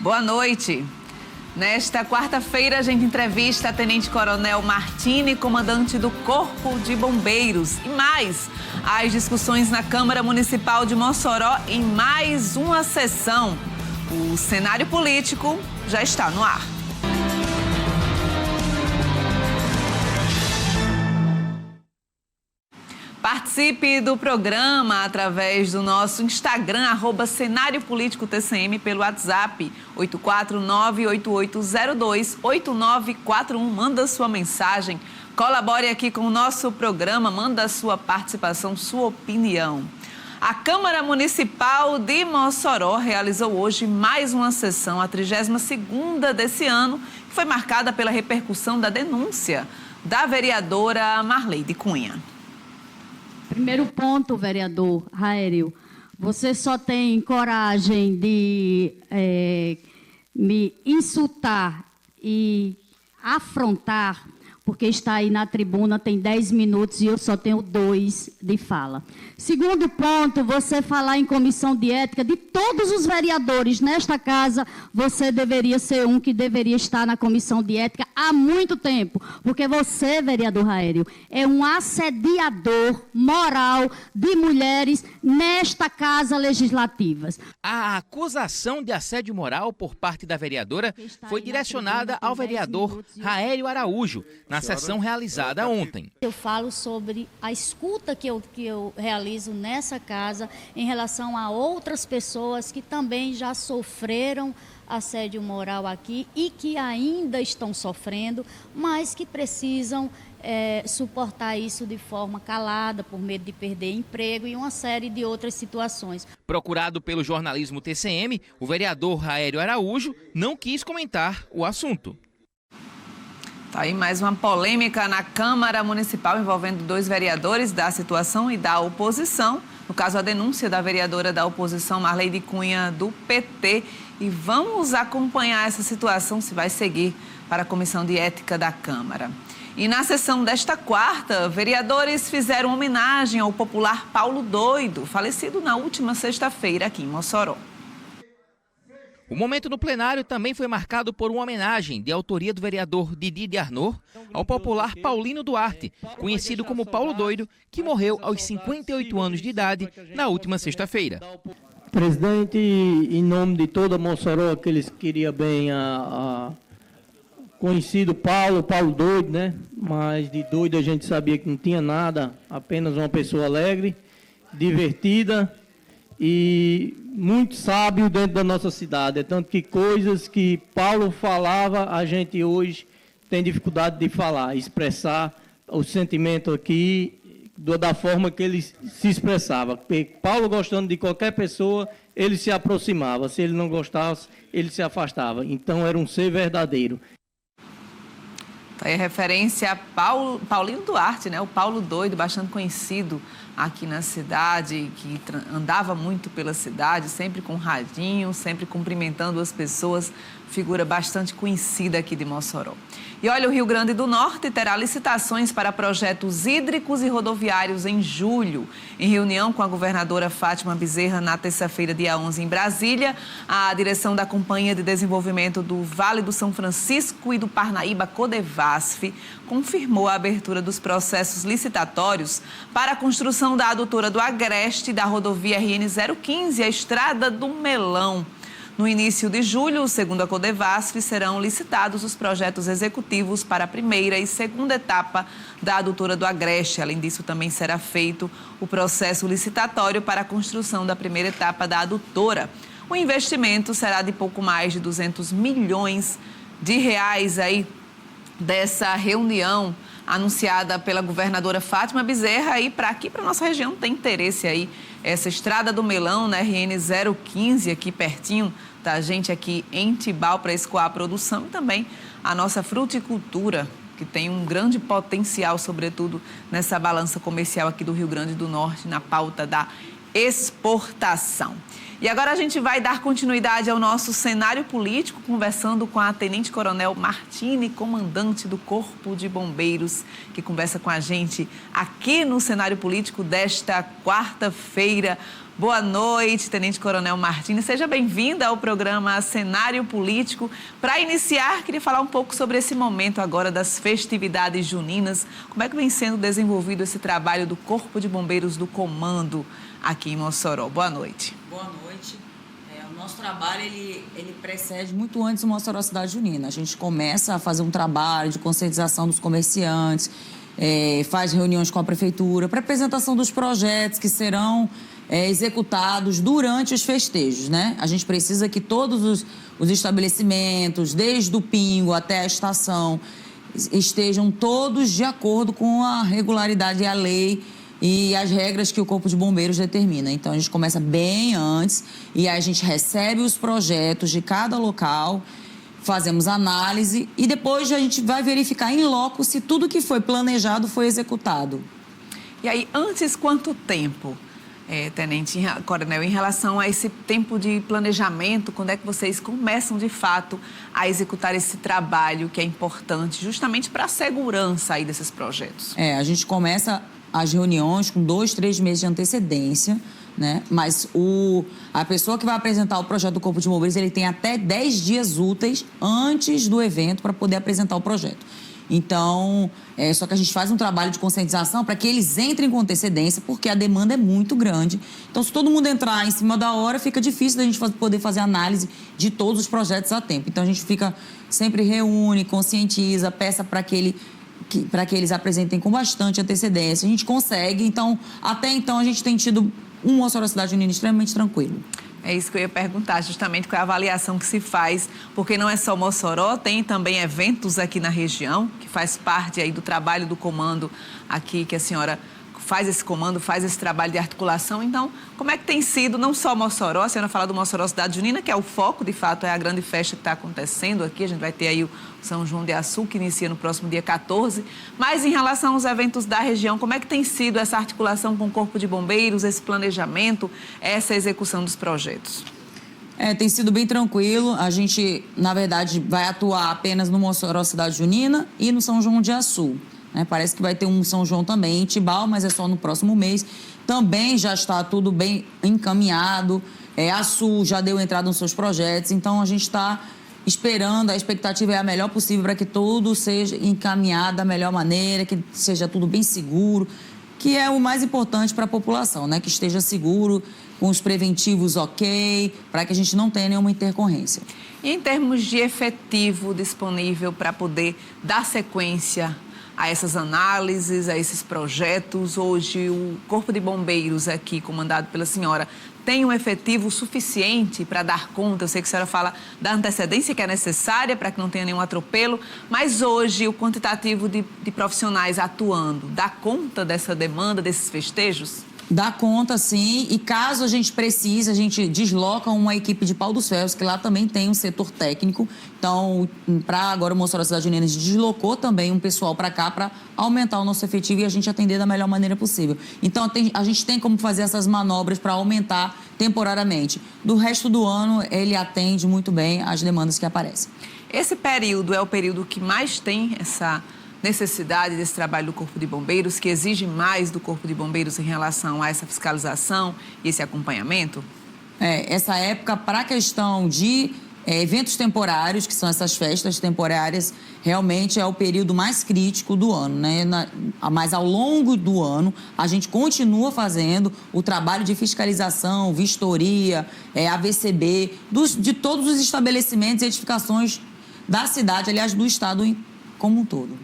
Boa noite. Nesta quarta-feira, a gente entrevista a Tenente Coronel Martini, comandante do Corpo de Bombeiros. E mais, as discussões na Câmara Municipal de Mossoró em mais uma sessão. O cenário político já está no ar. Participe do programa através do nosso Instagram, @Cenário Político TCM, pelo WhatsApp 84988028941. Manda sua mensagem, colabore aqui com o nosso programa, manda sua participação, sua opinião. A Câmara Municipal de Mossoró realizou hoje mais uma sessão, a 32ª desse ano, que foi marcada pela repercussão da denúncia da vereadora Marleide Cunha. Primeiro ponto, vereador Raélio, você só tem coragem de me insultar e afrontar, porque está aí na tribuna, tem 10 minutos e eu só tenho 2 de fala. Segundo ponto, você falar em comissão de ética de todos os vereadores nesta casa, você deveria ser um que deveria estar na comissão de ética há muito tempo, porque você, vereador Raélio, é um assediador moral de mulheres nesta casa legislativa. A acusação de assédio moral por parte da vereadora foi direcionada ao vereador Raélio Araújo, na sessão realizada ontem. Eu falo sobre a escuta que eu realizo nessa casa em relação a outras pessoas que também já sofreram assédio moral aqui e que ainda estão sofrendo, mas que precisam suportar isso de forma calada, por medo de perder emprego e uma série de outras situações. Procurado pelo jornalismo TCM, o vereador Raélio Araújo não quis comentar o assunto. Tá aí mais uma polêmica na Câmara Municipal envolvendo 2 vereadores da situação e da oposição. No caso, a denúncia da vereadora da oposição, Marleide Cunha, do PT. E vamos acompanhar essa situação, se vai seguir para a Comissão de Ética da Câmara. E na sessão desta quarta, vereadores fizeram homenagem ao popular Paulo Doido, falecido na última sexta-feira aqui em Mossoró. O momento no plenário também foi marcado por uma homenagem de autoria do vereador Didi de Arnaud ao popular Paulino Duarte, conhecido como Paulo Doido, que morreu aos 58 anos de idade na última sexta-feira. Presidente, em nome de toda Mossoró, aqueles que queriam bem a conhecido Paulo Doido, né? Mas de doido a gente sabia que não tinha nada, apenas uma pessoa alegre, divertida e muito sábio dentro da nossa cidade. É tanto que coisas que Paulo falava, a gente hoje tem dificuldade de falar, expressar o sentimento aqui da forma que ele se expressava. Porque Paulo, gostando de qualquer pessoa, ele se aproximava. Se ele não gostasse, ele se afastava. Então, era um ser verdadeiro. Tá aí a referência a Paulinho Duarte, né? O Paulo Doido, bastante conhecido aqui na cidade, que andava muito pela cidade, sempre com radinho, sempre cumprimentando as pessoas, figura bastante conhecida aqui de Mossoró. E olha, o Rio Grande do Norte terá licitações para projetos hídricos e rodoviários em julho. Em reunião com a governadora Fátima Bezerra na terça-feira, dia 11, em Brasília, a direção da Companhia de Desenvolvimento do Vale do São Francisco e do Parnaíba, Codevasf, confirmou a abertura dos processos licitatórios para a construção da adutora do Agreste e da rodovia RN 015, a Estrada do Melão. No início de julho, segundo a Codevasf, serão licitados os projetos executivos para a primeira e segunda etapa da adutora do Agreste. Além disso, também será feito o processo licitatório para a construção da primeira etapa da adutora. O investimento será de pouco mais de 200 milhões de reais aí dessa reunião anunciada pela governadora Fátima Bezerra. E para aqui, para nossa região, tem interesse aí essa Estrada do Melão, na RN 015, aqui pertinho da gente aqui em Tibau, para escoar a produção, e também a nossa fruticultura, que tem um grande potencial, sobretudo nessa balança comercial aqui do Rio Grande do Norte, na pauta da exportação. E agora a gente vai dar continuidade ao nosso cenário político, conversando com a Tenente Coronel Martini, comandante do Corpo de Bombeiros, que conversa com a gente aqui no cenário político desta quarta-feira. Boa noite, Tenente Coronel Martins. Seja bem-vinda ao programa Cenário Político. Para iniciar, queria falar um pouco sobre esse momento agora das festividades juninas. Como é que vem sendo desenvolvido esse trabalho do Corpo de Bombeiros do Comando aqui em Mossoró? Boa noite. Boa noite. O nosso trabalho, ele precede muito antes do Mossoró Cidade Junina. A gente começa a fazer um trabalho de conscientização dos comerciantes, faz reuniões com a prefeitura para apresentação dos projetos que serão executados durante os festejos, né? A gente precisa que todos os estabelecimentos, desde o pingo até a estação, estejam todos de acordo com a regularidade e a lei e as regras que o Corpo de Bombeiros determina. Então, a gente começa bem antes e aí a gente recebe os projetos de cada local, fazemos análise e depois a gente vai verificar em loco se tudo que foi planejado foi executado. E aí, antes quanto tempo, Tenente Coronel, em relação a esse tempo de planejamento, quando é que vocês começam, de fato, a executar esse trabalho que é importante justamente para a segurança aí desses projetos? A gente começa as reuniões com 2, 3 meses de antecedência, né? Mas a pessoa que vai apresentar o projeto do Corpo de Bombeiros, ele tem até 10 dias úteis antes do evento para poder apresentar o projeto. Então, só que a gente faz um trabalho de conscientização para que eles entrem com antecedência, porque a demanda é muito grande. Então, se todo mundo entrar em cima da hora, fica difícil da gente poder fazer análise de todos os projetos a tempo. Então, a gente sempre reúne, conscientiza, peça para que eles apresentem com bastante antecedência. A gente consegue, então, até então, a gente tem tido um Mossoró Cidade Junina extremamente tranquilo. É isso que eu ia perguntar, justamente qual é a avaliação que se faz, porque não é só Mossoró, tem também eventos aqui na região, que faz parte aí do trabalho do comando aqui, que a senhora faz esse comando, faz esse trabalho de articulação. Então, como é que tem sido, não só Mossoró, a senhora fala do Mossoró Cidade Junina, que é o foco, de fato, é a grande festa que está acontecendo aqui, a gente vai ter aí o São João de Açu, que inicia no próximo dia 14, mas em relação aos eventos da região, como é que tem sido essa articulação com o Corpo de Bombeiros, esse planejamento, essa execução dos projetos? Tem sido bem tranquilo, a gente, na verdade, vai atuar apenas no Mossoró Cidade Junina e no São João de Açu. Parece que vai ter um São João também em Tibau, mas é só no próximo mês. Também já está tudo bem encaminhado. A Sul já deu entrada nos seus projetos. Então, a gente está esperando, a expectativa é a melhor possível para que tudo seja encaminhado da melhor maneira, que seja tudo bem seguro, que é o mais importante para a população, né? Que esteja seguro, com os preventivos ok, para que a gente não tenha nenhuma intercorrência. E em termos de efetivo disponível para poder dar sequência a essas análises, a esses projetos, hoje o Corpo de Bombeiros aqui, comandado pela senhora, tem um efetivo suficiente para dar conta? Eu sei que a senhora fala da antecedência que é necessária para que não tenha nenhum atropelo, mas hoje o quantitativo de profissionais atuando dá conta dessa demanda, desses festejos? Dá conta, sim, e caso a gente precise, a gente desloca uma equipe de Pau dos Ferros, que lá também tem um setor técnico. Então, para agora o Mossoró Cidade Junina, a gente deslocou também um pessoal para cá para aumentar o nosso efetivo e a gente atender da melhor maneira possível. Então, a gente tem como fazer essas manobras para aumentar temporariamente. Do resto do ano, ele atende muito bem às demandas que aparecem. Esse período é o período que mais tem essa necessidade desse trabalho do Corpo de Bombeiros, que exige mais do Corpo de Bombeiros em relação a essa fiscalização e esse acompanhamento? Essa época, para a questão de eventos temporários, que são essas festas temporárias, realmente é o período mais crítico do ano, né? Mas ao longo do ano, a gente continua fazendo o trabalho de fiscalização, vistoria, AVCB, de todos os estabelecimentos e edificações da cidade, aliás, do estado como um todo.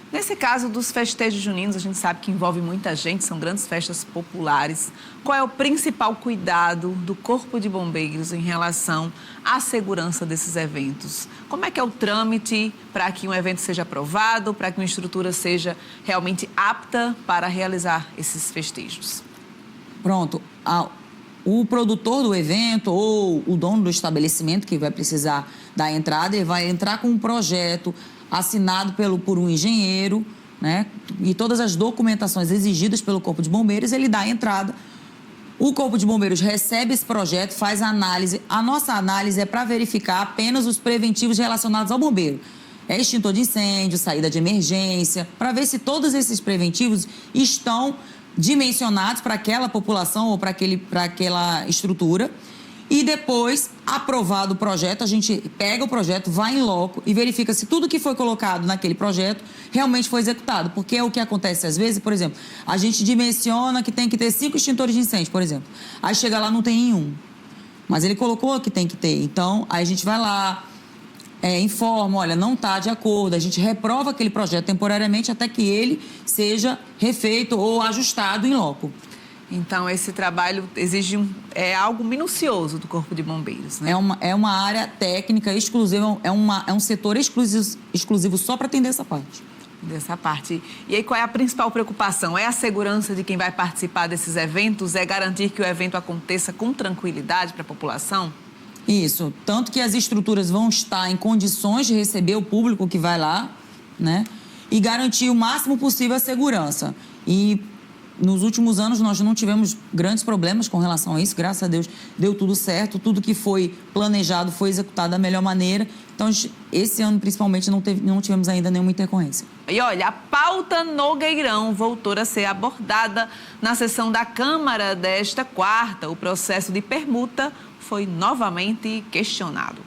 Nesse caso dos festejos juninos, a gente sabe que envolve muita gente, são grandes festas populares. Qual é o principal cuidado do Corpo de Bombeiros em relação à segurança desses eventos? Como é que é o trâmite para que um evento seja aprovado, para que uma estrutura seja realmente apta para realizar esses festejos? Pronto. O produtor do evento ou o dono do estabelecimento que vai precisar da entrada, ele vai entrar com um projeto assinado por um engenheiro, né? E todas as documentações exigidas pelo Corpo de Bombeiros, ele dá a entrada. O Corpo de Bombeiros recebe esse projeto, faz a análise. A nossa análise é para verificar apenas os preventivos relacionados ao bombeiro. Extintor de incêndio, saída de emergência, para ver se todos esses preventivos estão dimensionados para aquela população ou para aquela estrutura. E depois, aprovado o projeto, a gente pega o projeto, vai em loco e verifica se tudo que foi colocado naquele projeto realmente foi executado. Porque é o que acontece às vezes, por exemplo, a gente dimensiona que tem que ter 5 extintores de incêndio, por exemplo. Aí chega lá, não tem nenhum. Mas ele colocou que tem que ter. Então, aí a gente vai lá, informa, olha, não está de acordo. A gente reprova aquele projeto temporariamente até que ele seja refeito ou ajustado em loco. Então, esse trabalho exige algo minucioso do Corpo de Bombeiros, né? É uma área técnica exclusiva, é um setor exclusivo só para atender essa parte. Dessa parte. E aí, qual é a principal preocupação? É a segurança de quem vai participar desses eventos? É garantir que o evento aconteça com tranquilidade para a população? Isso. Tanto que as estruturas vão estar em condições de receber o público que vai lá, né? E garantir o máximo possível a segurança. E nos últimos anos nós não tivemos grandes problemas com relação a isso, graças a Deus deu tudo certo, tudo que foi planejado foi executado da melhor maneira. Então, esse ano principalmente não tivemos ainda nenhuma intercorrência. E olha, a pauta Nogueirão voltou a ser abordada na sessão da Câmara desta quarta. O processo de permuta foi novamente questionado.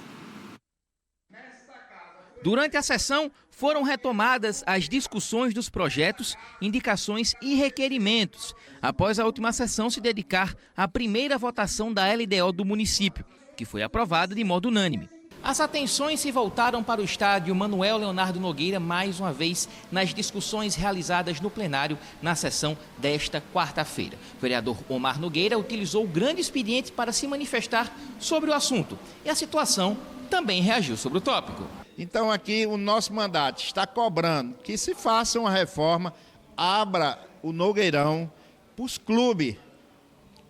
Durante a sessão, foram retomadas as discussões dos projetos, indicações e requerimentos, após a última sessão se dedicar à primeira votação da LDO do município, que foi aprovada de modo unânime. As atenções se voltaram para o estádio Manuel Leonardo Nogueira mais uma vez nas discussões realizadas no plenário na sessão desta quarta-feira. O vereador Omar Nogueira utilizou o grande expediente para se manifestar sobre o assunto e a situação também reagiu sobre o tópico. Então aqui o nosso mandato está cobrando que se faça uma reforma, abra o Nogueirão para os clubes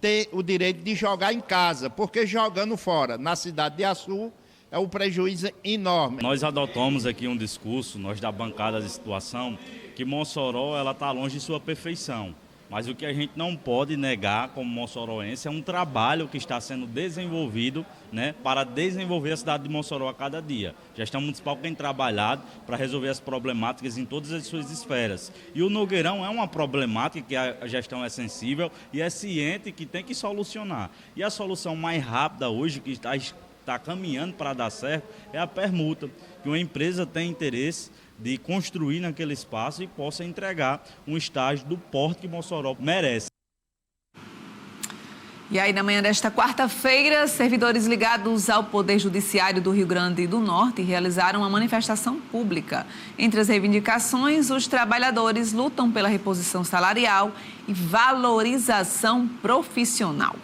ter o direito de jogar em casa, porque jogando fora, na cidade de Açu, é um prejuízo enorme. Nós adotamos aqui um discurso, nós da bancada de situação, que Mossoró está longe de sua perfeição. Mas o que a gente não pode negar como mossoroense é um trabalho que está sendo desenvolvido, né, para desenvolver a cidade de Mossoró a cada dia. A gestão municipal tem trabalhado para resolver as problemáticas em todas as suas esferas. E o Nogueirão é uma problemática que a gestão é sensível e é ciente que tem que solucionar. E a solução mais rápida hoje, que está caminhando para dar certo, é a permuta, que uma empresa tem interesse de construir naquele espaço e possa entregar um estágio do porte que Mossoró merece. E aí, na manhã desta quarta-feira, servidores ligados ao Poder Judiciário do Rio Grande do Norte realizaram uma manifestação pública. Entre as reivindicações, os trabalhadores lutam pela reposição salarial e valorização profissional.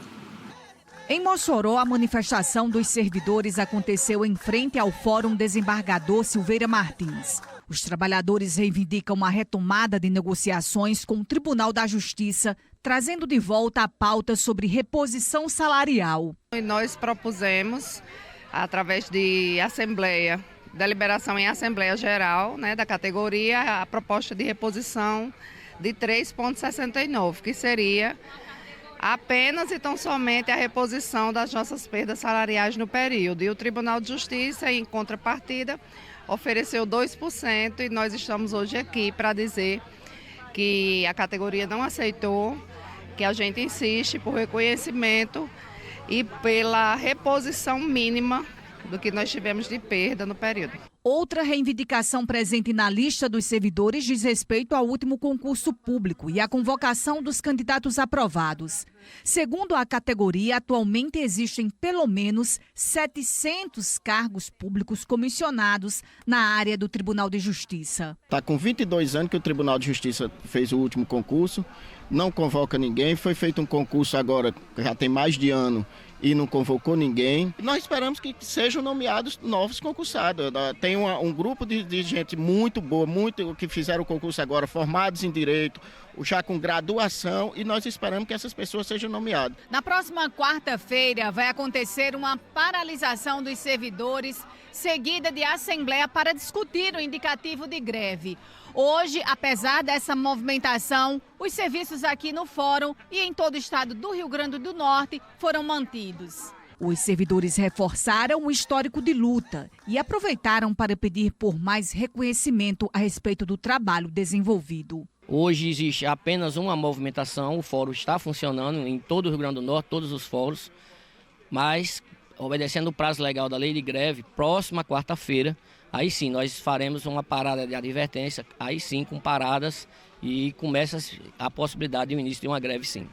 Em Mossoró, a manifestação dos servidores aconteceu em frente ao Fórum Desembargador Silveira Martins. Os trabalhadores reivindicam uma retomada de negociações com o Tribunal da Justiça, trazendo de volta a pauta sobre reposição salarial. Nós propusemos, através de assembleia, deliberação em Assembleia Geral, né, da categoria, a proposta de reposição de 3,69, que seria apenas e tão somente a reposição das nossas perdas salariais no período. E o Tribunal de Justiça, em contrapartida, ofereceu 2% e nós estamos hoje aqui para dizer que a categoria não aceitou, que a gente insiste por reconhecimento e pela reposição mínima do que nós tivemos de perda no período. Outra reivindicação presente na lista dos servidores diz respeito ao último concurso público e à convocação dos candidatos aprovados. Segundo a categoria, atualmente existem pelo menos 700 cargos públicos comissionados na área do Tribunal de Justiça. Está com 22 anos que o Tribunal de Justiça fez o último concurso, não convoca ninguém, foi feito um concurso agora, já tem mais de ano, e não convocou ninguém. Nós esperamos que sejam nomeados novos concursados. Tem um grupo de gente muito boa, que fizeram o concurso agora, formados em direito, já com graduação, e nós esperamos que essas pessoas sejam nomeadas. Na próxima quarta-feira vai acontecer uma paralisação dos servidores, seguida de assembleia para discutir o indicativo de greve. Hoje, apesar dessa movimentação, os serviços aqui no Fórum e em todo o estado do Rio Grande do Norte foram mantidos. Os servidores reforçaram o histórico de luta e aproveitaram para pedir por mais reconhecimento a respeito do trabalho desenvolvido. Hoje existe apenas uma movimentação, o fórum está funcionando em todo o Rio Grande do Norte, todos os fóruns, mas obedecendo o prazo legal da lei de greve, próxima quarta-feira, aí sim nós faremos uma parada de advertência, aí sim com paradas e começa a possibilidade do início de uma greve sim.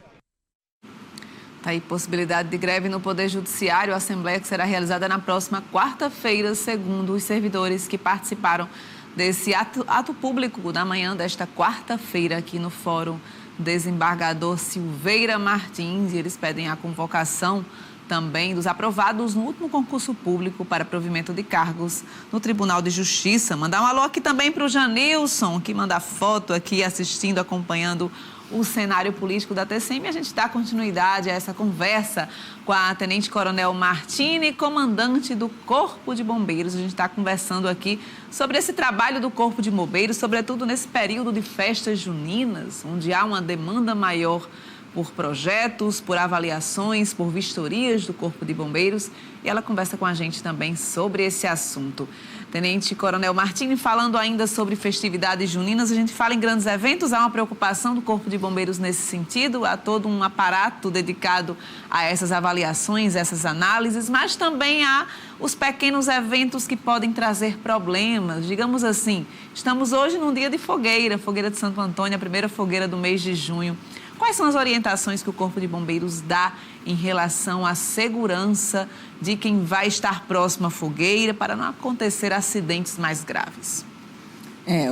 Tá aí possibilidade de greve no Poder Judiciário, a assembleia que será realizada na próxima quarta-feira, segundo os servidores que participaram desse ato público na manhã desta quarta-feira aqui no Fórum Desembargador Silveira Martins. E eles pedem a convocação também dos aprovados no último concurso público para provimento de cargos no Tribunal de Justiça. Mandar um alô aqui também para o Janilson, que manda foto aqui assistindo, acompanhando o cenário político da TCM. A gente dá continuidade a essa conversa com a Tenente Coronel Martini, comandante do Corpo de Bombeiros. A gente está conversando aqui sobre esse trabalho do Corpo de Bombeiros, sobretudo nesse período de festas juninas, onde há uma demanda maior por projetos, por avaliações, por vistorias do Corpo de Bombeiros. E ela conversa com a gente também sobre esse assunto. Tenente Coronel Martini, falando ainda sobre festividades juninas, a gente fala em grandes eventos, há uma preocupação do Corpo de Bombeiros nesse sentido, há todo um aparato dedicado a essas avaliações, essas análises, mas também há os pequenos eventos que podem trazer problemas. Digamos assim, estamos hoje num dia de fogueira de Santo Antônio, a primeira fogueira do mês de junho. Quais são as orientações que o Corpo de Bombeiros dá em relação à segurança de quem vai estar próximo à fogueira para não acontecer acidentes mais graves?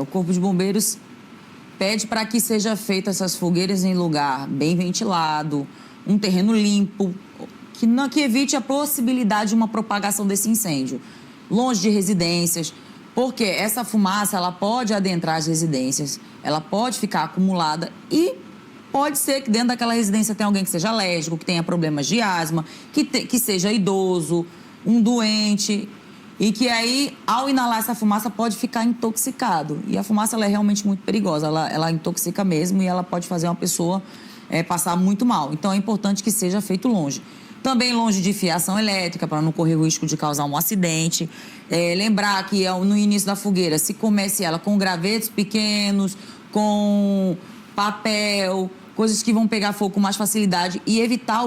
O Corpo de Bombeiros pede para que seja feita essas fogueiras em lugar bem ventilado, um terreno limpo, que evite a possibilidade de uma propagação desse incêndio, longe de residências, porque essa fumaça ela pode adentrar as residências, ela pode ficar acumulada e pode ser que dentro daquela residência tenha alguém que seja alérgico, que tenha problemas de asma, que seja idoso, um doente, e que aí, ao inalar essa fumaça, pode ficar intoxicado. E a fumaça ela é realmente muito perigosa, ela intoxica mesmo e ela pode fazer uma pessoa passar muito mal. Então, é importante que seja feito longe. Também longe de fiação elétrica, para não correr o risco de causar um acidente. Lembrar que no início da fogueira, se comece ela com gravetos pequenos, com papel, coisas que vão pegar fogo com mais facilidade e evitar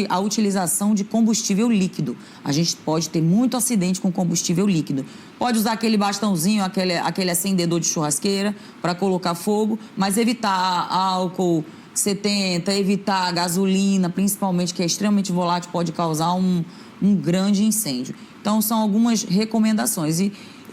a utilização de combustível líquido. A gente pode ter muito acidente com combustível líquido. Pode usar aquele bastãozinho, aquele acendedor de churrasqueira para colocar fogo, mas evitar álcool 70, evitar gasolina, principalmente, que é extremamente volátil, pode causar um grande incêndio. Então, são algumas recomendações.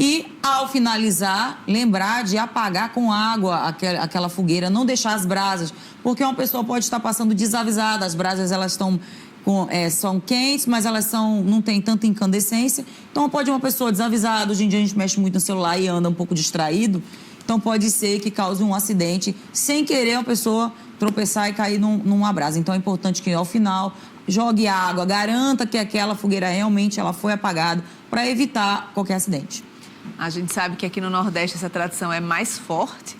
E, ao finalizar, lembrar de apagar com água aquela fogueira, não deixar as brasas, porque uma pessoa pode estar passando desavisada, as brasas elas são quentes, mas elas não têm tanta incandescência, então pode uma pessoa desavisada, hoje em dia a gente mexe muito no celular e anda um pouco distraído, então pode ser que cause um acidente, sem querer a pessoa tropeçar e cair numa brasa. Então é importante que ao final jogue água, garanta que aquela fogueira realmente ela foi apagada para evitar qualquer acidente. A gente sabe que aqui no Nordeste essa tradição é mais forte.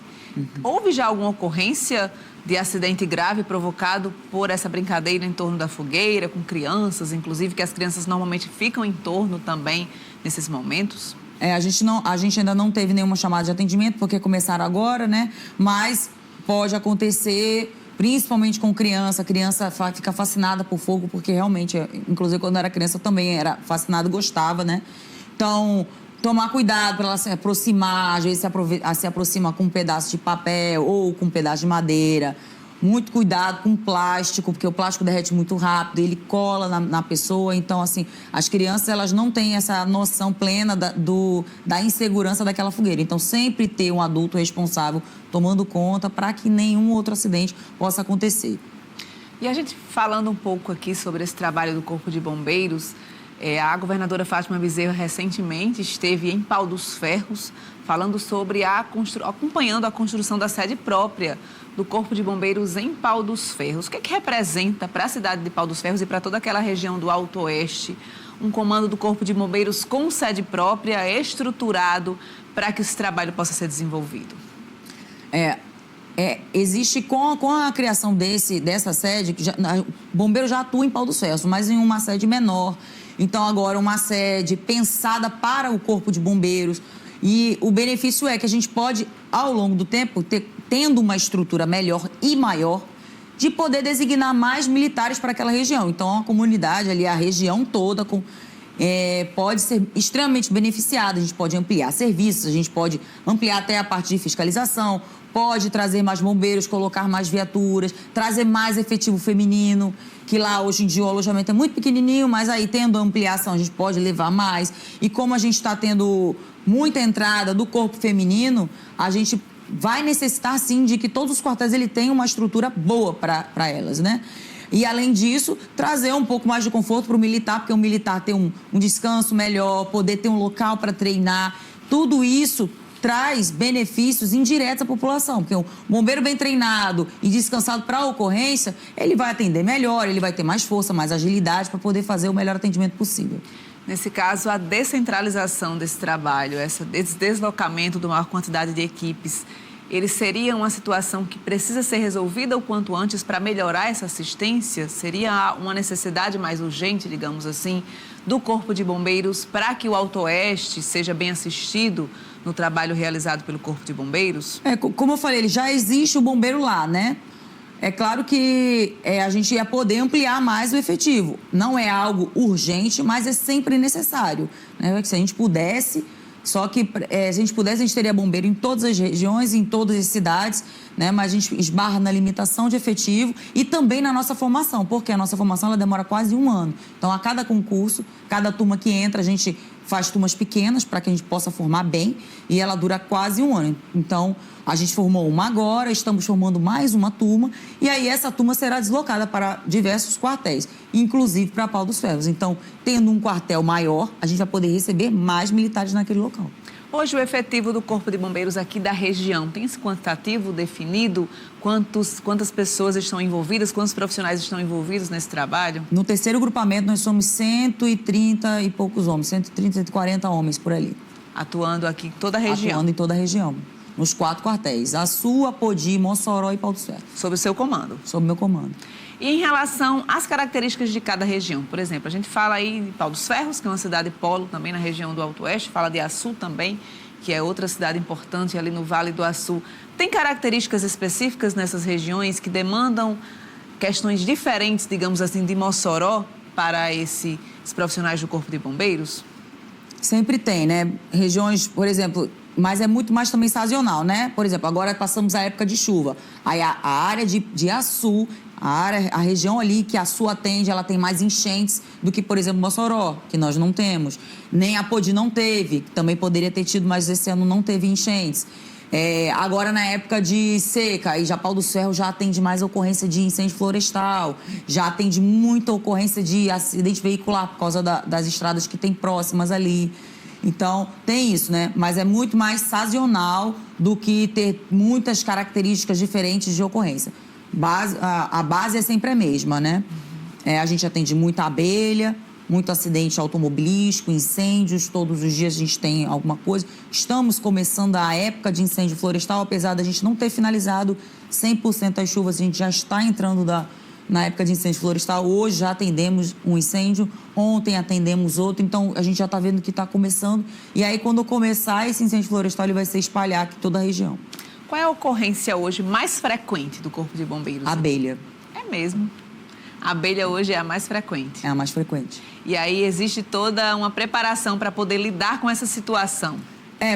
Houve já alguma ocorrência de acidente grave provocado por essa brincadeira em torno da fogueira, com crianças, inclusive, que as crianças normalmente ficam em torno também nesses momentos? A gente ainda não teve nenhuma chamada de atendimento, porque começaram agora, né? Mas pode acontecer, principalmente com criança. A criança fica fascinada por fogo, porque realmente, inclusive quando eu era criança eu também era fascinada, gostava, né? Então, tomar cuidado para ela se aproximar, às vezes se aproxima com um pedaço de papel ou com um pedaço de madeira. Muito cuidado com plástico, porque o plástico derrete muito rápido, ele cola na pessoa. Então, assim, as crianças elas não têm essa noção plena da insegurança daquela fogueira. Então, sempre ter um adulto responsável tomando conta para que nenhum outro acidente possa acontecer. E a gente falando um pouco aqui sobre esse trabalho do Corpo de Bombeiros, a governadora Fátima Bezerra recentemente esteve em Pau dos Ferros falando sobre acompanhando a construção da sede própria do Corpo de Bombeiros em Pau dos Ferros. O que é que representa para a cidade de Pau dos Ferros e para toda aquela região do Alto Oeste um comando do Corpo de Bombeiros com sede própria, estruturado, para que esse trabalho possa ser desenvolvido? Existe com a criação dessa sede, o bombeiro já atua em Pau dos Ferros, mas em uma sede menor. Então, agora, uma sede pensada para o Corpo de Bombeiros. E o benefício é que a gente pode, ao longo do tempo, ter tendo uma estrutura melhor e maior, de poder designar mais militares para aquela região. Então, a comunidade ali, a região toda, pode ser extremamente beneficiada. A gente pode ampliar serviços, a gente pode ampliar até a parte de fiscalização, pode trazer mais bombeiros, colocar mais viaturas, trazer mais efetivo feminino, que lá hoje em dia o alojamento é muito pequenininho, mas aí tendo a ampliação a gente pode levar mais. E como a gente está tendo muita entrada do corpo feminino, a gente vai necessitar, sim, de que todos os quartéis ele tenham uma estrutura boa para elas, né? E, além disso, trazer um pouco mais de conforto para o militar, porque o militar tem um descanso melhor, poder ter um local para treinar. Tudo isso traz benefícios indiretos à população, porque um bombeiro bem treinado e descansado para a ocorrência, ele vai atender melhor, ele vai ter mais força, mais agilidade para poder fazer o melhor atendimento possível. Nesse caso, a descentralização desse trabalho, esse deslocamento de uma maior quantidade de equipes, ele seria uma situação que precisa ser resolvida o quanto antes para melhorar essa assistência? Seria uma necessidade mais urgente, digamos assim, do Corpo de Bombeiros para que o Alto Oeste seja bem assistido no trabalho realizado pelo Corpo de Bombeiros? Como eu falei, já existe o bombeiro lá, né? É claro que a gente ia poder ampliar mais o efetivo. Não é algo urgente, mas é sempre necessário, né? Se a gente pudesse, se a gente pudesse, a gente teria bombeiro em todas as regiões, em todas as cidades, né? Mas a gente esbarra na limitação de efetivo e também na nossa formação, porque a nossa formação ela demora quase 1 ano. Então, a cada concurso, cada turma que entra, a gente faz turmas pequenas para que a gente possa formar bem e ela dura quase 1 ano. Então, a gente formou uma agora, estamos formando mais uma turma e aí essa turma será deslocada para diversos quartéis, inclusive para Pau dos Ferros. Então, tendo um quartel maior, a gente vai poder receber mais militares naquele local. Hoje, o efetivo do Corpo de Bombeiros aqui da região, tem esse quantitativo definido? Quantas pessoas estão envolvidas, quantos profissionais estão envolvidos nesse trabalho? No 3º grupamento, nós somos 130 e poucos homens, 130, 140 homens por ali. Atuando aqui em toda a região? Atuando em toda a região, nos 4 quartéis, Açu, Apodi, Mossoró e Pau dos Ferros. Sob o seu comando? Sob o meu comando. E em relação às características de cada região, por exemplo, a gente fala aí de Pau dos Ferros, que é uma cidade polo também na região do Alto Oeste, fala de Açu também, que é outra cidade importante ali no Vale do Açu. Tem características específicas nessas regiões que demandam questões diferentes, digamos assim, de Mossoró para esses profissionais do Corpo de Bombeiros? Sempre tem, né? Regiões, por exemplo, mas é muito mais também sazonal, né? Por exemplo, agora passamos a época de chuva. Aí a área de Açu, a região ali que Açu atende, ela tem mais enchentes do que, por exemplo, Mossoró, que nós não temos. Nem Apodi não teve, que também poderia ter tido, mas esse ano não teve enchentes. Agora, na época de seca, aí já Pau dos Ferros já atende mais ocorrência de incêndio florestal, já atende muita ocorrência de acidente veicular por causa das estradas que tem próximas ali. Então, tem isso, né? Mas é muito mais sazonal do que ter muitas características diferentes de ocorrência. A base é sempre a mesma, né? A gente atende muita abelha, muito acidente automobilístico, incêndios, todos os dias a gente tem alguma coisa. Estamos começando a época de incêndio florestal, apesar da gente não ter finalizado 100% as chuvas, a gente já está entrando na época de incêndio florestal. Hoje já atendemos um incêndio, ontem atendemos outro, então a gente já está vendo que está começando. E aí, quando começar esse incêndio florestal, ele vai se espalhar aqui toda a região. Qual é a ocorrência hoje mais frequente do Corpo de Bombeiros? Abelha. É mesmo. A abelha hoje é a mais frequente. É a mais frequente. E aí existe toda uma preparação para poder lidar com essa situação.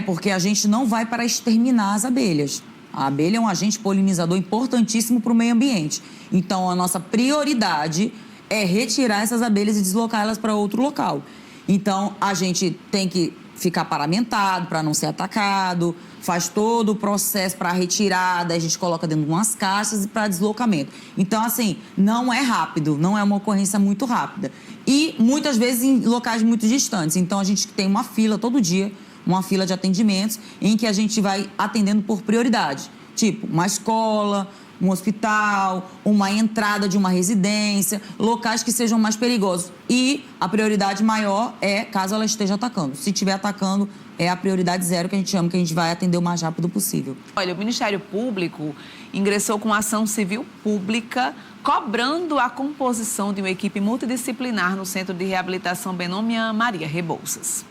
Porque a gente não vai para exterminar as abelhas. A abelha é um agente polinizador importantíssimo para o meio ambiente. Então, a nossa prioridade é retirar essas abelhas e deslocá-las para outro local. Então, a gente tem que ficar paramentado para não ser atacado, faz todo o processo para retirada, a gente coloca dentro de umas caixas e para deslocamento. Então, assim, não é rápido, não é uma ocorrência muito rápida. E, muitas vezes, em locais muito distantes. Então, a gente tem uma fila todo dia, uma fila de atendimentos, em que a gente vai atendendo por prioridade. Tipo, uma escola, um hospital, uma entrada de uma residência, locais que sejam mais perigosos. E a prioridade maior é caso ela esteja atacando. Se estiver atacando, é a prioridade 0 que a gente chama, que a gente vai atender o mais rápido possível. Olha, o Ministério Público ingressou com ação civil pública cobrando a composição de uma equipe multidisciplinar no Centro de Reabilitação Benômia Maria Rebouças.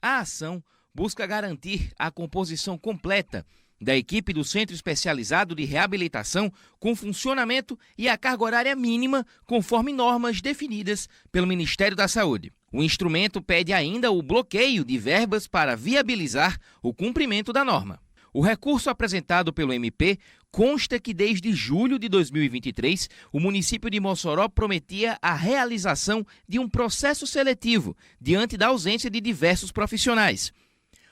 A ação busca garantir a composição completa da equipe do Centro Especializado de Reabilitação com funcionamento e a carga horária mínima conforme normas definidas pelo Ministério da Saúde. O instrumento pede ainda o bloqueio de verbas para viabilizar o cumprimento da norma. O recurso apresentado pelo MP consta que desde julho de 2023, o município de Mossoró prometia a realização de um processo seletivo diante da ausência de diversos profissionais.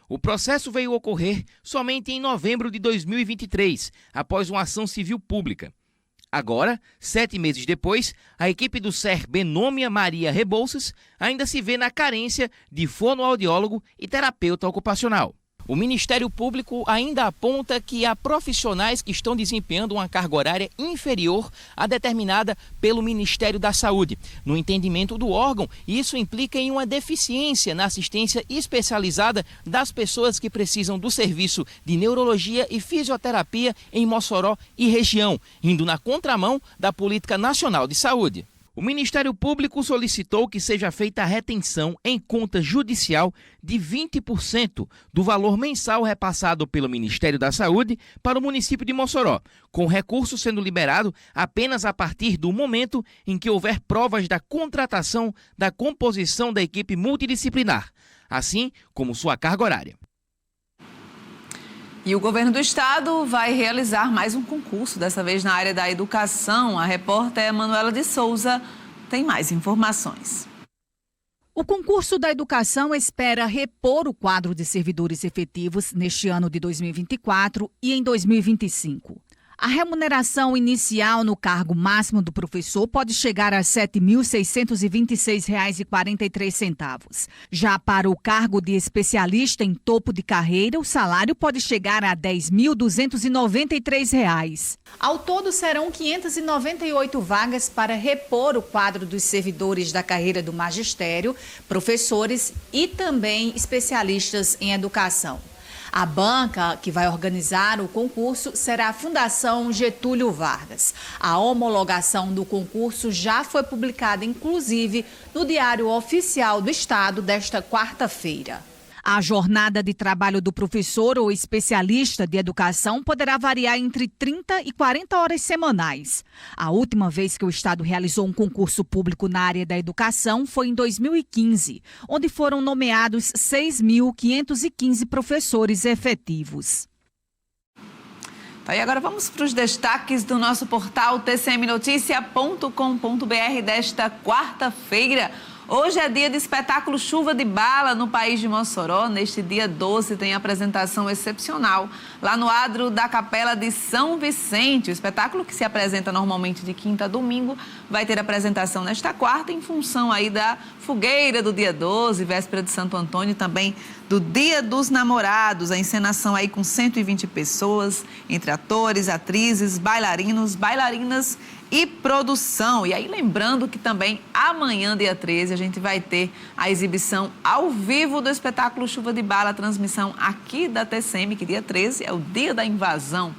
O processo veio ocorrer somente em novembro de 2023, após uma ação civil pública. Agora, 7 meses depois, a equipe do SER Benômia Maria Rebouças ainda se vê na carência de fonoaudiólogo e terapeuta ocupacional. O Ministério Público ainda aponta que há profissionais que estão desempenhando uma carga horária inferior à determinada pelo Ministério da Saúde. No entendimento do órgão, isso implica em uma deficiência na assistência especializada das pessoas que precisam do serviço de neurologia e fisioterapia em Mossoró e região, indo na contramão da Política Nacional de Saúde. O Ministério Público solicitou que seja feita a retenção em conta judicial de 20% do valor mensal repassado pelo Ministério da Saúde para o município de Mossoró, com o recurso sendo liberado apenas a partir do momento em que houver provas da contratação da composição da equipe multidisciplinar, assim como sua carga horária. E o governo do estado vai realizar mais um concurso, dessa vez na área da educação. A repórter Manuela de Souza tem mais informações. O concurso da educação espera repor o quadro de servidores efetivos neste ano de 2024 e em 2025. A remuneração inicial no cargo máximo do professor pode chegar a R$ 7.626,43. Já para o cargo de especialista em topo de carreira, o salário pode chegar a R$ 10.293. Ao todo, serão 598 vagas para repor o quadro dos servidores da carreira do magistério, professores e também especialistas em educação. A banca que vai organizar o concurso será a Fundação Getúlio Vargas. A homologação do concurso já foi publicada, inclusive, no Diário Oficial do Estado desta quarta-feira. A jornada de trabalho do professor ou especialista de educação poderá variar entre 30 e 40 horas semanais. A última vez que o Estado realizou um concurso público na área da educação foi em 2015, onde foram nomeados 6.515 professores efetivos. Tá, e agora vamos para os destaques do nosso portal tcmnoticia.com.br desta quarta-feira. Hoje é dia de espetáculo Chuva de Bala no País de Mossoró. Neste dia 12 tem apresentação excepcional lá no adro da Capela de São Vicente. O espetáculo, que se apresenta normalmente de quinta a domingo, vai ter apresentação nesta quarta em função aí da fogueira do dia 12, véspera de Santo Antônio, e também do Dia dos Namorados. A encenação aí com 120 pessoas, entre atores, atrizes, bailarinos, bailarinas e produção. E aí lembrando que também amanhã, dia 13, a gente vai ter a exibição ao vivo do espetáculo Chuva de Bala, a transmissão aqui da TCM, que dia 13 é o dia da invasão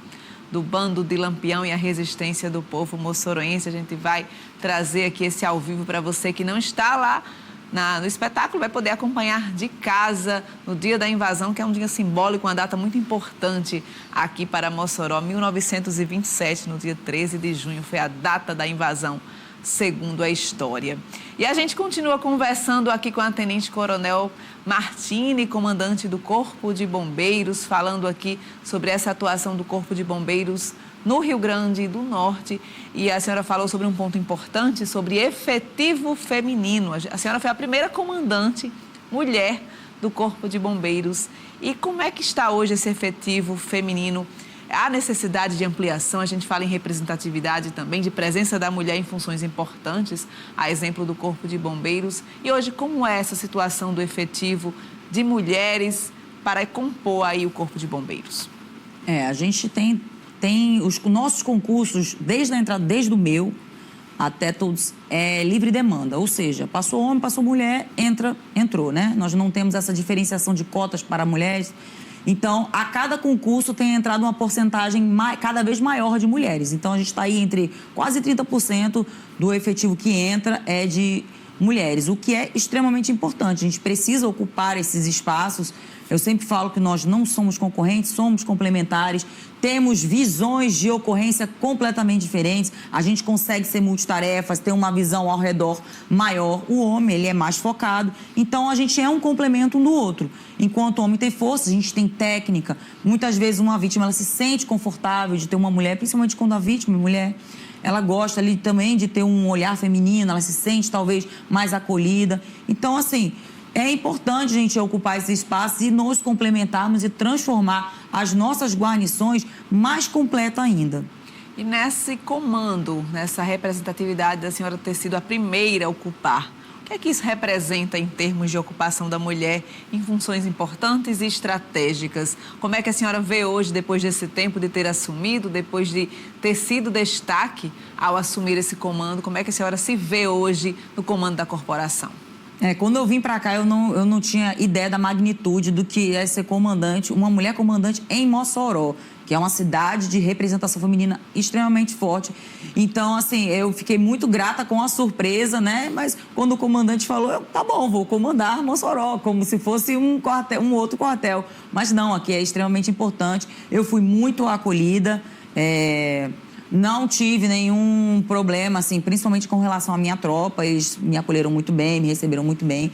do Bando de Lampião e a resistência do povo moçoroense. A gente vai trazer aqui esse ao vivo para você que não está lá no espetáculo, vai poder acompanhar de casa no dia da invasão, que é um dia simbólico, uma data muito importante aqui para Mossoró. 1927, no dia 13 de junho, foi a data da invasão, segundo a história. E a gente continua conversando aqui com a Tenente Coronel Martini, comandante do Corpo de Bombeiros, falando aqui sobre essa atuação do Corpo de Bombeiros no Rio Grande do Norte. E a senhora falou sobre um ponto importante, sobre efetivo feminino. A senhora foi a primeira comandante mulher do Corpo de Bombeiros. E como é que está hoje esse efetivo feminino? Há necessidade de ampliação, a gente fala em representatividade também, de presença da mulher em funções importantes, a exemplo do Corpo de Bombeiros. E hoje, como é essa situação do efetivo de mulheres para compor aí o Corpo de Bombeiros? A gente tem os nossos concursos, desde a entrada, desde o meu até todos, é livre demanda, ou seja, passou homem, passou mulher, entrou, né? Nós não temos essa diferenciação de cotas para mulheres. Então, a cada concurso tem entrado uma porcentagem cada vez maior de mulheres. Então, a gente está aí entre quase 30% do efetivo que entra é de mulheres, o que é extremamente importante. A gente precisa ocupar esses espaços Eu sempre falo que nós não somos concorrentes, somos complementares, temos visões de ocorrência completamente diferentes, a gente consegue ser multitarefas, ter uma visão ao redor maior. O homem, ele é mais focado, então a gente é um complemento um do outro. Enquanto o homem tem força, a gente tem técnica. Muitas vezes uma vítima, ela se sente confortável de ter uma mulher, principalmente quando a vítima é mulher, ela gosta ali também de ter um olhar feminino, ela se sente talvez mais acolhida. Então, assim, é importante a gente ocupar esse espaço e nos complementarmos e transformar as nossas guarnições mais completas ainda. E nesse comando, nessa representatividade da senhora ter sido a primeira a ocupar, o que é que isso representa em termos de ocupação da mulher em funções importantes e estratégicas? Como é que a senhora vê hoje, depois desse tempo de ter assumido, depois de ter sido destaque ao assumir esse comando, como é que a senhora se vê hoje no comando da corporação? Quando eu vim para cá, eu não tinha ideia da magnitude do que é ser comandante, uma mulher comandante em Mossoró, que é uma cidade de representação feminina extremamente forte. Então, assim, eu fiquei muito grata com a surpresa, né? Mas quando o comandante falou, tá bom, vou comandar Mossoró, como se fosse um outro quartel. Mas não, aqui é extremamente importante. Eu fui muito acolhida, não tive nenhum problema, assim, principalmente com relação à minha tropa. Eles me acolheram muito bem, me receberam muito bem.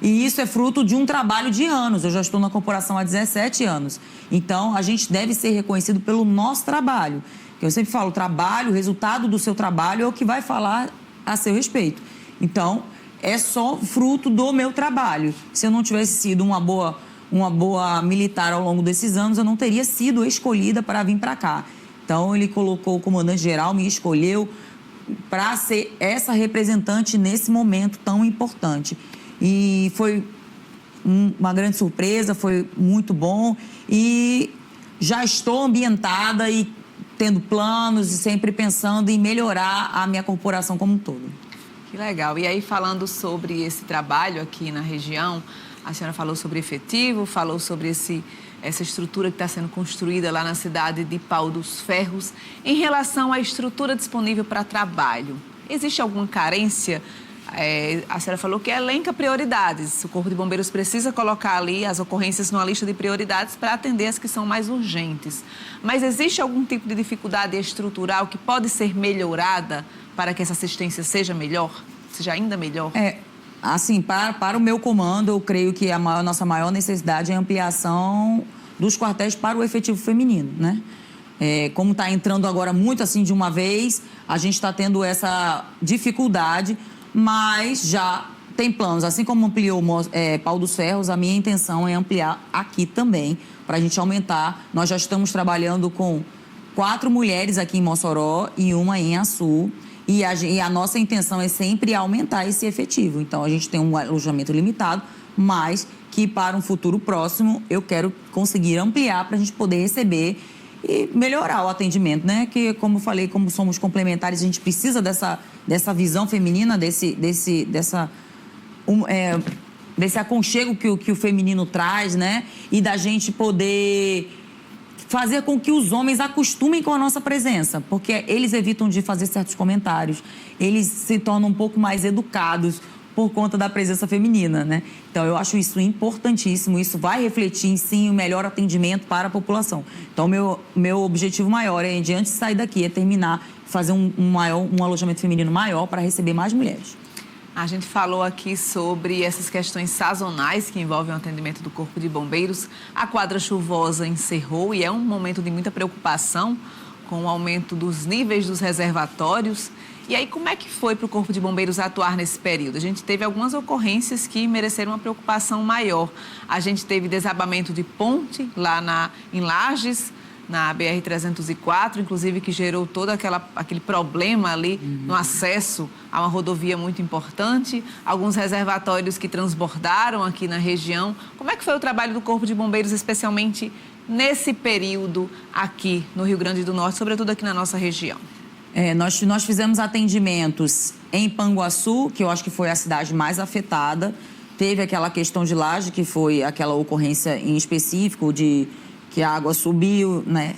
E isso é fruto de um trabalho de anos. Eu já estou na corporação há 17 anos. Então, a gente deve ser reconhecido pelo nosso trabalho. Eu sempre falo, o trabalho, o resultado do seu trabalho é o que vai falar a seu respeito. Então, é só fruto do meu trabalho. Se eu não tivesse sido uma boa militar ao longo desses anos, eu não teria sido escolhida para vir para cá. Então, ele colocou o comandante-geral, me escolheu para ser essa representante nesse momento tão importante. E foi uma grande surpresa, foi muito bom. E já estou ambientada e tendo planos e sempre pensando em melhorar a minha corporação como um todo. Que legal. E aí, falando sobre esse trabalho aqui na região, a senhora falou sobre efetivo, falou sobre essa estrutura que está sendo construída lá na cidade de Pau dos Ferros. Em relação à estrutura disponível para trabalho, existe alguma carência? A senhora falou que elenca prioridades. O Corpo de Bombeiros precisa colocar ali as ocorrências numa lista de prioridades para atender as que são mais urgentes. Mas existe algum tipo de dificuldade estrutural que pode ser melhorada para que essa assistência seja melhor? Seja ainda melhor? Assim, para o meu comando, eu creio que a nossa maior necessidade é a ampliação dos quartéis para o efetivo feminino, né? Como está entrando agora muito assim de uma vez, a gente está tendo essa dificuldade, mas já tem planos. Assim como ampliou Pau dos Ferros, a minha intenção é ampliar aqui também, para a gente aumentar. Nós já estamos trabalhando com 4 mulheres aqui em Mossoró e uma em Açu. E a nossa intenção é sempre aumentar esse efetivo. Então, a gente tem um alojamento limitado, mas que para um futuro próximo eu quero conseguir ampliar para a gente poder receber e melhorar o atendimento, né? Que, como eu falei, como somos complementares, a gente precisa dessa visão feminina, desse aconchego que o feminino traz, né? E da gente poder fazer com que os homens acostumem com a nossa presença, porque eles evitam de fazer certos comentários, eles se tornam um pouco mais educados por conta da presença feminina, né? Então, eu acho isso importantíssimo, isso vai refletir, sim, o melhor atendimento para a população. Então, meu objetivo maior é, diante de sair daqui, é terminar, fazer um alojamento feminino maior para receber mais mulheres. A gente falou aqui sobre essas questões sazonais que envolvem o atendimento do Corpo de Bombeiros. A quadra chuvosa encerrou e é um momento de muita preocupação com o aumento dos níveis dos reservatórios. E aí, como é que foi para o Corpo de Bombeiros atuar nesse período? A gente teve algumas ocorrências que mereceram uma preocupação maior. A gente teve desabamento de ponte lá em Lages, na BR-304, inclusive, que gerou todo aquele problema ali no acesso a uma rodovia muito importante. Alguns reservatórios que transbordaram aqui na região. Como é que foi o trabalho do Corpo de Bombeiros, especialmente nesse período aqui no Rio Grande do Norte, sobretudo aqui na nossa região? Nós fizemos atendimentos em Panguaçu, que eu acho que foi a cidade mais afetada. Teve aquela questão de Laje, que foi aquela ocorrência em específico de que a água subiu, né,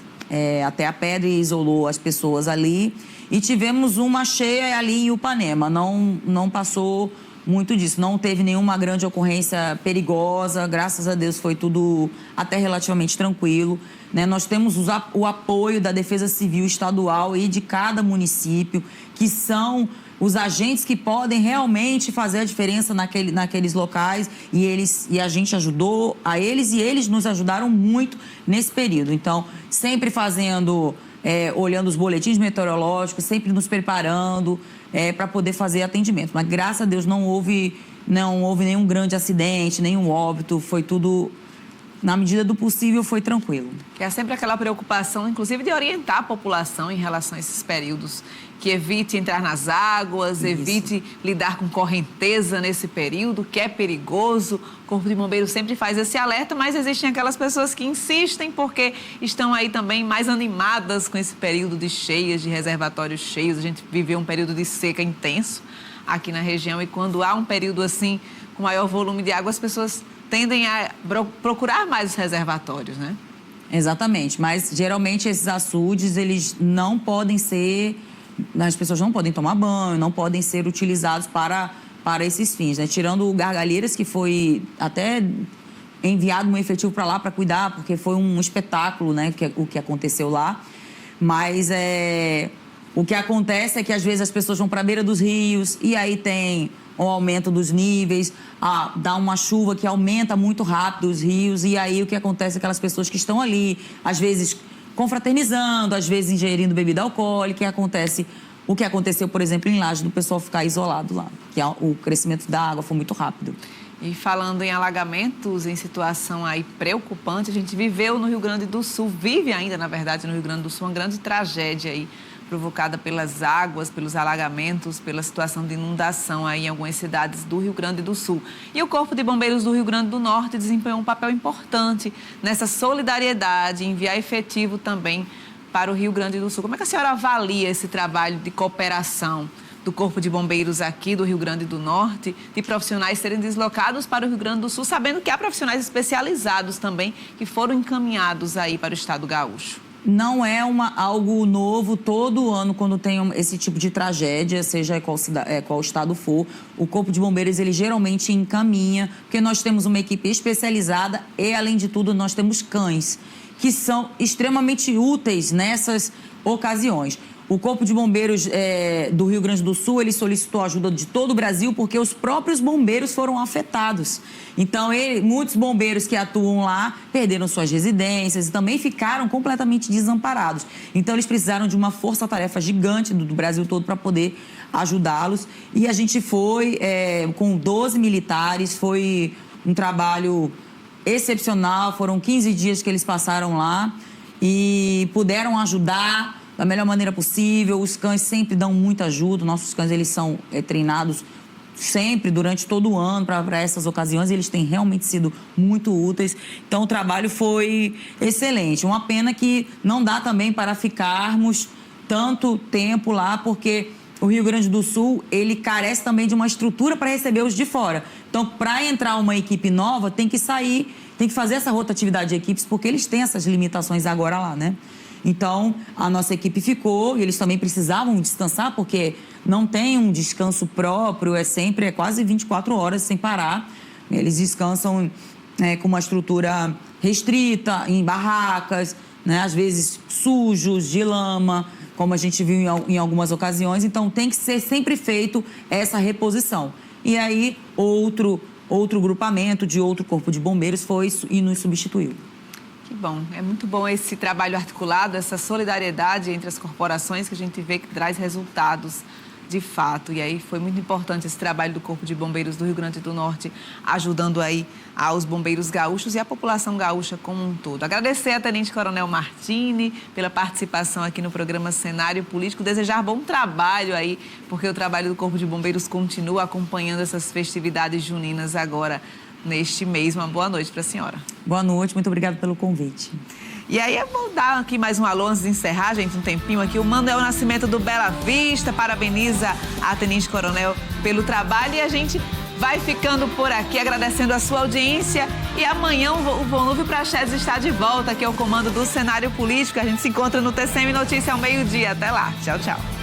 até a pedra e isolou as pessoas ali. E tivemos uma cheia ali em Upanema. Não passou muito disso. Não teve nenhuma grande ocorrência perigosa, graças a Deus foi tudo até relativamente tranquilo, né? Nós temos o apoio da Defesa Civil Estadual e de cada município, que são os agentes que podem realmente fazer a diferença naqueles locais, e a gente ajudou a eles e eles nos ajudaram muito nesse período. Então, sempre olhando os boletins meteorológicos, sempre nos preparando para poder fazer atendimento. Mas, graças a Deus, não houve nenhum grande acidente, nenhum óbito, foi tudo... Na medida do possível, foi tranquilo. Que é sempre aquela preocupação, inclusive, de orientar a população em relação a esses períodos, que evite entrar nas águas, evite lidar com correnteza nesse período, que é perigoso. O Corpo de Bombeiros sempre faz esse alerta, mas existem aquelas pessoas que insistem porque estão aí também mais animadas com esse período de cheias, de reservatórios cheios. A gente viveu um período de seca intenso aqui na região, e quando há um período assim, com maior volume de água, as pessoas tendem a procurar mais os reservatórios, né? Exatamente, mas geralmente esses açudes, eles não podem ser... As pessoas não podem tomar banho, não podem ser utilizados para esses fins, né? Tirando o Gargalheiras, que foi até enviado um efetivo para lá para cuidar, porque foi um espetáculo, né? O que aconteceu lá. Mas o que acontece é que às vezes as pessoas vão para a beira dos rios e aí tem o aumento dos níveis, dá uma chuva que aumenta muito rápido os rios, e aí o que acontece é aquelas pessoas que estão ali, às vezes confraternizando, às vezes ingerindo bebida alcoólica, o que aconteceu, por exemplo, em Laje, do pessoal ficar isolado lá, que o crescimento da água foi muito rápido. E falando em alagamentos, em situação aí preocupante, a gente viveu no Rio Grande do Sul, vive ainda, na verdade, no Rio Grande do Sul, uma grande tragédia aí, provocada pelas águas, pelos alagamentos, pela situação de inundação aí em algumas cidades do Rio Grande do Sul. E o Corpo de Bombeiros do Rio Grande do Norte desempenhou um papel importante nessa solidariedade, enviar efetivo também para o Rio Grande do Sul. Como é que a senhora avalia esse trabalho de cooperação do Corpo de Bombeiros aqui do Rio Grande do Norte, de profissionais serem deslocados para o Rio Grande do Sul, sabendo que há profissionais especializados também que foram encaminhados aí para o estado gaúcho? Não é algo novo. Todo ano, quando tem esse tipo de tragédia, seja qual estado for, o Corpo de Bombeiros, ele geralmente encaminha, porque nós temos uma equipe especializada e, além de tudo, nós temos cães, que são extremamente úteis nessas ocasiões. O Corpo de Bombeiros do Rio Grande do Sul, ele solicitou ajuda de todo o Brasil porque os próprios bombeiros foram afetados. Então, muitos bombeiros que atuam lá perderam suas residências e também ficaram completamente desamparados. Então, eles precisaram de uma força-tarefa gigante do Brasil todo para poder ajudá-los. E a gente foi com 12 militares, foi um trabalho excepcional, foram 15 dias que eles passaram lá e puderam ajudar da melhor maneira possível. Os cães sempre dão muita ajuda, nossos cães eles são treinados sempre, durante todo o ano, para essas ocasiões, e eles têm realmente sido muito úteis. Então, o trabalho foi excelente. Uma pena que não dá também para ficarmos tanto tempo lá, porque o Rio Grande do Sul, ele carece também de uma estrutura para receber os de fora. Então, para entrar uma equipe nova, tem que sair, tem que fazer essa rotatividade de equipes, porque eles têm essas limitações agora lá, né? Então, a nossa equipe ficou e eles também precisavam descansar, porque não tem um descanso próprio, é quase 24 horas sem parar. Eles descansam com uma estrutura restrita, em barracas, né? Às vezes sujos, de lama, como a gente viu em algumas ocasiões. Então, tem que ser sempre feito essa reposição. E aí, outro grupamento de outro corpo de bombeiros foi e nos substituiu. Que bom, é muito bom esse trabalho articulado, essa solidariedade entre as corporações que a gente vê que traz resultados de fato. E aí foi muito importante esse trabalho do Corpo de Bombeiros do Rio Grande do Norte, ajudando aí aos bombeiros gaúchos e a população gaúcha como um todo. Agradecer a Tenente Coronel Martini pela participação aqui no programa Cenário Político, desejar bom trabalho aí, porque o trabalho do Corpo de Bombeiros continua acompanhando essas festividades juninas agora neste mês. Uma boa noite para a senhora. Boa noite, muito obrigada pelo convite. E aí eu vou dar aqui mais um alô antes de encerrar, gente, um tempinho aqui. O Manuel Nascimento do Bela Vista parabeniza a Tenente Coronel pelo trabalho e a gente vai ficando por aqui, agradecendo a sua audiência. E amanhã o Volnúvio Praxedes está de volta, aqui ao comando do Cenário Político. A gente se encontra no TCM Notícia ao meio-dia. Até lá. Tchau, tchau.